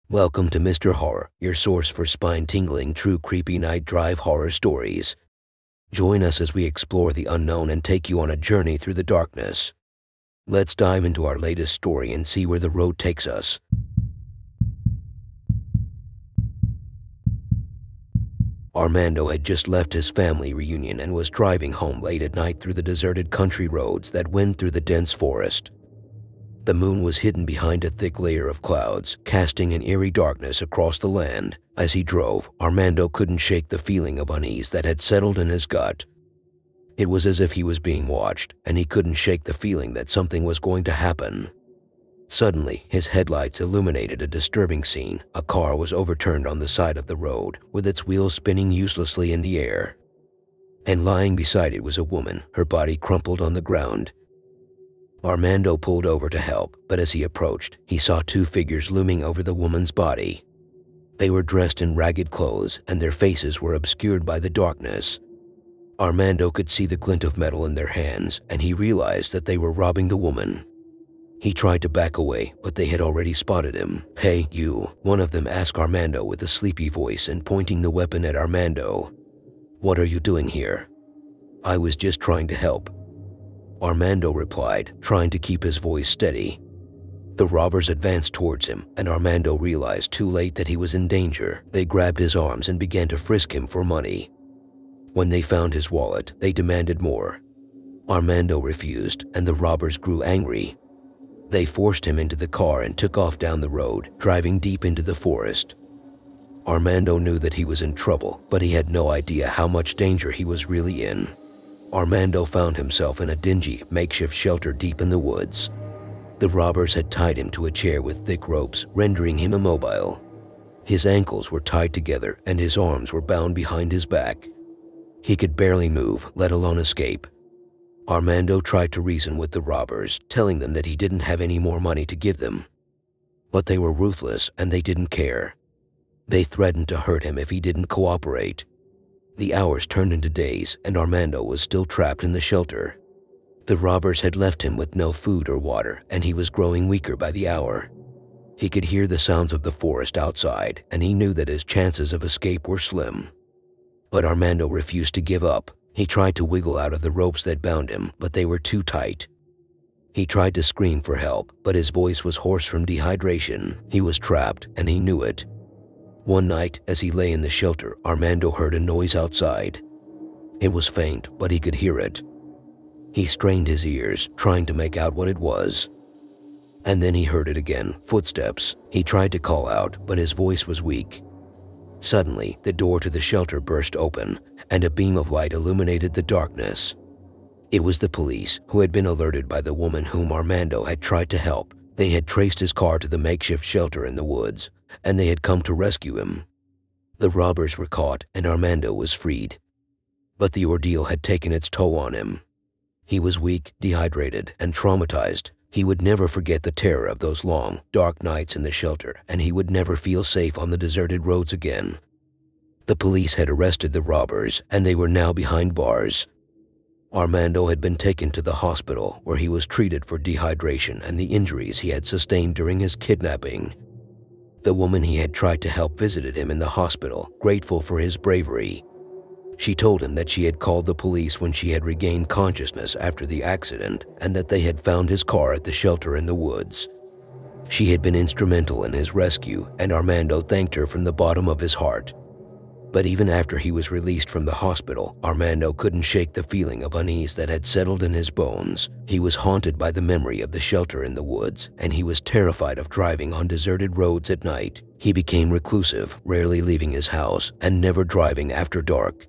Welcome to Mr. Horror, your source for spine-tingling, true creepy night drive horror stories. Join us as we explore the unknown and take you on a journey through the darkness. Let's dive into our latest story and see where the road takes us. Armando had just left his family reunion and was driving home late at night through the deserted country roads that wend through the dense forest. The moon was hidden behind a thick layer of clouds, casting an eerie darkness across the land. As he drove, Armando couldn't shake the feeling of unease that had settled in his gut. It was as if he was being watched, and he couldn't shake the feeling that something was going to happen. Suddenly, his headlights illuminated a disturbing scene. A car was overturned on the side of the road, with its wheels spinning uselessly in the air. And lying beside it was a woman, her body crumpled on the ground. Armando pulled over to help, but as he approached, he saw two figures looming over the woman's body. They were dressed in ragged clothes, and their faces were obscured by the darkness. Armando could see the glint of metal in their hands, and he realized that they were robbing the woman. He tried to back away, but they had already spotted him. "Hey, you," one of them asked Armando with a sleepy voice and pointing the weapon at Armando. "What are you doing here?" "I was just trying to help," Armando replied, trying to keep his voice steady. The robbers advanced towards him, and Armando realized too late that he was in danger. They grabbed his arms and began to frisk him for money. When they found his wallet, they demanded more. Armando refused, and the robbers grew angry. They forced him into the car and took off down the road, driving deep into the forest. Armando knew that he was in trouble, but he had no idea how much danger he was really in. Armando found himself in a dingy, makeshift shelter deep in the woods. The robbers had tied him to a chair with thick ropes, rendering him immobile. His ankles were tied together and his arms were bound behind his back. He could barely move, let alone escape. Armando tried to reason with the robbers, telling them that he didn't have any more money to give them. But they were ruthless and they didn't care. They threatened to hurt him if he didn't cooperate. The hours turned into days, and Armando was still trapped in the shelter. The robbers had left him with no food or water, and he was growing weaker by the hour. He could hear the sounds of the forest outside, and he knew that his chances of escape were slim. But Armando refused to give up. He tried to wiggle out of the ropes that bound him, but they were too tight. He tried to scream for help, but his voice was hoarse from dehydration. He was trapped, and he knew it. One night, as he lay in the shelter, Armando heard a noise outside. It was faint, but he could hear it. He strained his ears, trying to make out what it was. And then he heard it again, footsteps. He tried to call out, but his voice was weak. Suddenly, the door to the shelter burst open, and a beam of light illuminated the darkness. It was the police, who had been alerted by the woman whom Armando had tried to help. They had traced his car to the makeshift shelter in the woods, and they had come to rescue him. The robbers were caught, and Armando was freed. But the ordeal had taken its toll on him. He was weak, dehydrated, and traumatized. He would never forget the terror of those long, dark nights in the shelter, and he would never feel safe on the deserted roads again. The police had arrested the robbers, and they were now behind bars. Armando had been taken to the hospital, where he was treated for dehydration and the injuries he had sustained during his kidnapping. The woman he had tried to help visited him in the hospital, grateful for his bravery. She told him that she had called the police when she had regained consciousness after the accident, and that they had found his car at the shelter in the woods. She had been instrumental in his rescue, and Armando thanked her from the bottom of his heart. But even after he was released from the hospital, Armando couldn't shake the feeling of unease that had settled in his bones. He was haunted by the memory of the shelter in the woods, and he was terrified of driving on deserted roads at night. He became reclusive, rarely leaving his house, and never driving after dark.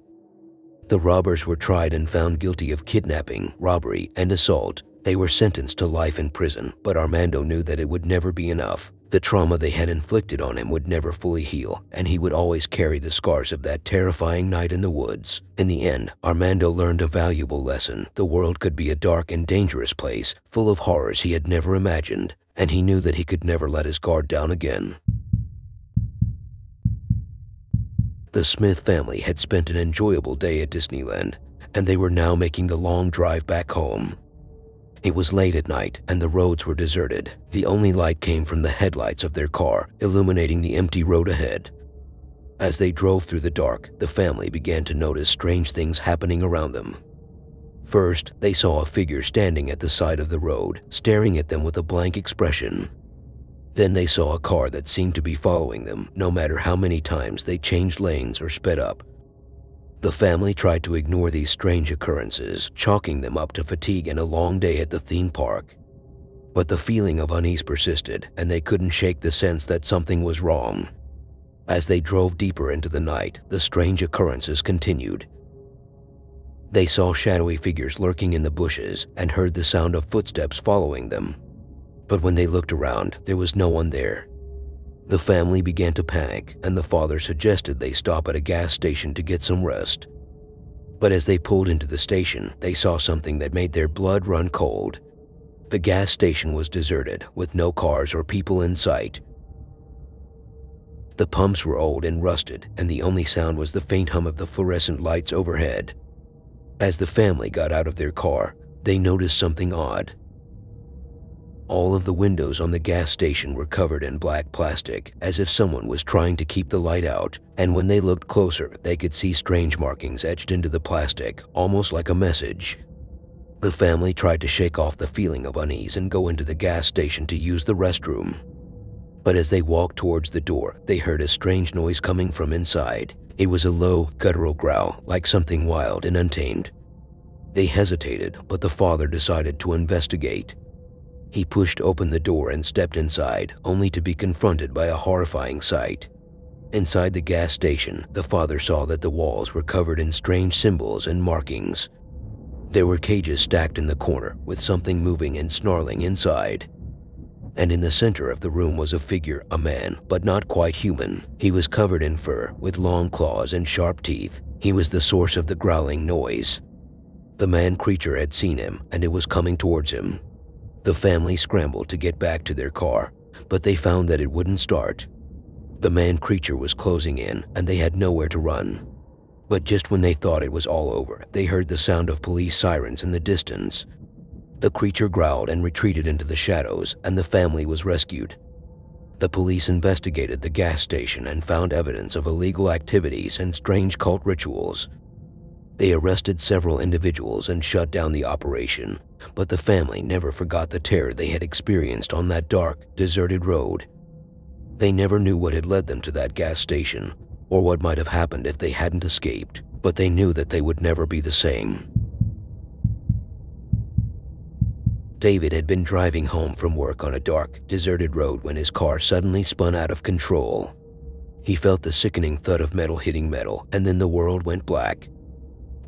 The robbers were tried and found guilty of kidnapping, robbery, and assault. They were sentenced to life in prison, but Armando knew that it would never be enough. The trauma they had inflicted on him would never fully heal, and he would always carry the scars of that terrifying night in the woods. In the end, Armando learned a valuable lesson. The world could be a dark and dangerous place, full of horrors he had never imagined, and he knew that he could never let his guard down again. The Smith family had spent an enjoyable day at Disneyland, and they were now making the long drive back home. It was late at night and the roads were deserted. The only light came from the headlights of their car, illuminating the empty road ahead. As they drove through the dark, the family began to notice strange things happening around them. First, they saw a figure standing at the side of the road, staring at them with a blank expression. Then they saw a car that seemed to be following them, no matter how many times they changed lanes or sped up. The family tried to ignore these strange occurrences, chalking them up to fatigue and a long day at the theme park. But the feeling of unease persisted, and they couldn't shake the sense that something was wrong. As they drove deeper into the night, the strange occurrences continued. They saw shadowy figures lurking in the bushes and heard the sound of footsteps following them. But when they looked around, there was no one there. The family began to panic, and the father suggested they stop at a gas station to get some rest. But as they pulled into the station, they saw something that made their blood run cold. The gas station was deserted, with no cars or people in sight. The pumps were old and rusted, and the only sound was the faint hum of the fluorescent lights overhead. As the family got out of their car, they noticed something odd. All of the windows on the gas station were covered in black plastic, as if someone was trying to keep the light out, and when they looked closer, they could see strange markings etched into the plastic, almost like a message. The family tried to shake off the feeling of unease and go into the gas station to use the restroom. But as they walked towards the door, they heard a strange noise coming from inside. It was a low, guttural growl, like something wild and untamed. They hesitated, but the father decided to investigate. He pushed open the door and stepped inside, only to be confronted by a horrifying sight. Inside the gas station, the father saw that the walls were covered in strange symbols and markings. There were cages stacked in the corner, with something moving and snarling inside. And in the center of the room was a figure, a man, but not quite human. He was covered in fur, with long claws and sharp teeth. He was the source of the growling noise. The man-creature had seen him, and it was coming towards him. The family scrambled to get back to their car, but they found that it wouldn't start. The man-creature was closing in, and they had nowhere to run. But just when they thought it was all over, they heard the sound of police sirens in the distance. The creature growled and retreated into the shadows, and the family was rescued. The police investigated the gas station and found evidence of illegal activities and strange cult rituals. They arrested several individuals and shut down the operation, but the family never forgot the terror they had experienced on that dark, deserted road. They never knew what had led them to that gas station, or what might have happened if they hadn't escaped, but they knew that they would never be the same. David had been driving home from work on a dark, deserted road when his car suddenly spun out of control. He felt the sickening thud of metal hitting metal, and then the world went black.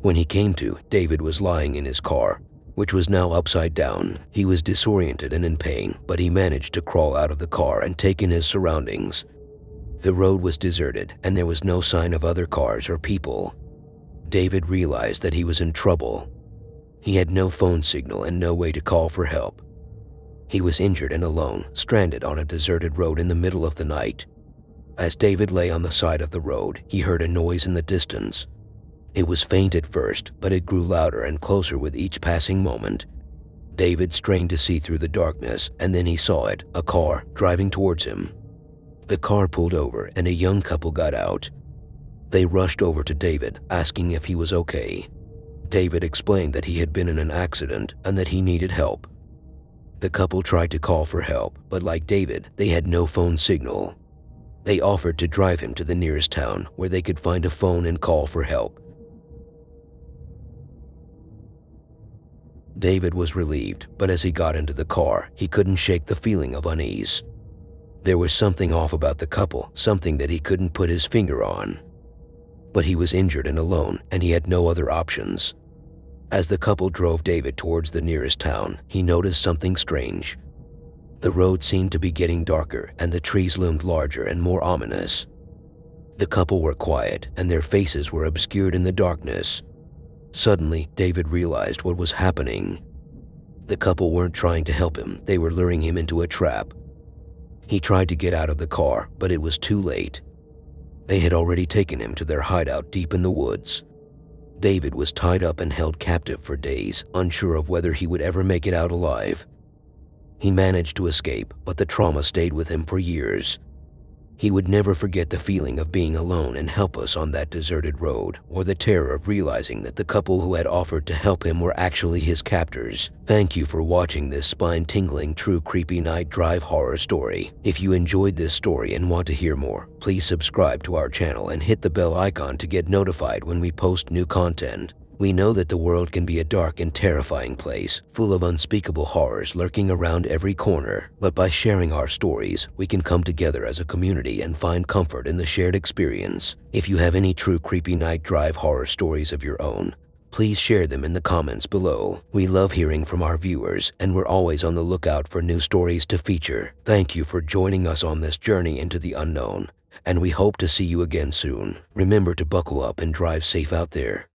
When he came to, David was lying in his car, which was now upside down. He was disoriented and in pain, but he managed to crawl out of the car and take in his surroundings. The road was deserted, and there was no sign of other cars or people. David realized that he was in trouble. He had no phone signal and no way to call for help. He was injured and alone, stranded on a deserted road in the middle of the night. As David lay on the side of the road, he heard a noise in the distance. It was faint at first, but it grew louder and closer with each passing moment. David strained to see through the darkness, and then he saw it, a car, driving towards him. The car pulled over, and a young couple got out. They rushed over to David, asking if he was okay. David explained that he had been in an accident and that he needed help. The couple tried to call for help, but like David, they had no phone signal. They offered to drive him to the nearest town where they could find a phone and call for help. David was relieved, but as he got into the car, he couldn't shake the feeling of unease. There was something off about the couple, something that he couldn't put his finger on. But he was injured and alone, and he had no other options. As the couple drove David towards the nearest town, he noticed something strange. The road seemed to be getting darker, and the trees loomed larger and more ominous. The couple were quiet, and their faces were obscured in the darkness. Suddenly, David realized what was happening. The couple weren't trying to help him, they were luring him into a trap. He tried to get out of the car, but it was too late. They had already taken him to their hideout deep in the woods. David was tied up and held captive for days, unsure of whether he would ever make it out alive. He managed to escape, but the trauma stayed with him for years. He would never forget the feeling of being alone and helpless on that deserted road, or the terror of realizing that the couple who had offered to help him were actually his captors. Thank you for watching this spine-tingling true creepy night drive horror story. If you enjoyed this story and want to hear more, please subscribe to our channel and hit the bell icon to get notified when we post new content. We know that the world can be a dark and terrifying place, full of unspeakable horrors lurking around every corner. But by sharing our stories, we can come together as a community and find comfort in the shared experience. If you have any true creepy night drive horror stories of your own, please share them in the comments below. We love hearing from our viewers, and we're always on the lookout for new stories to feature. Thank you for joining us on this journey into the unknown, and we hope to see you again soon. Remember to buckle up and drive safe out there.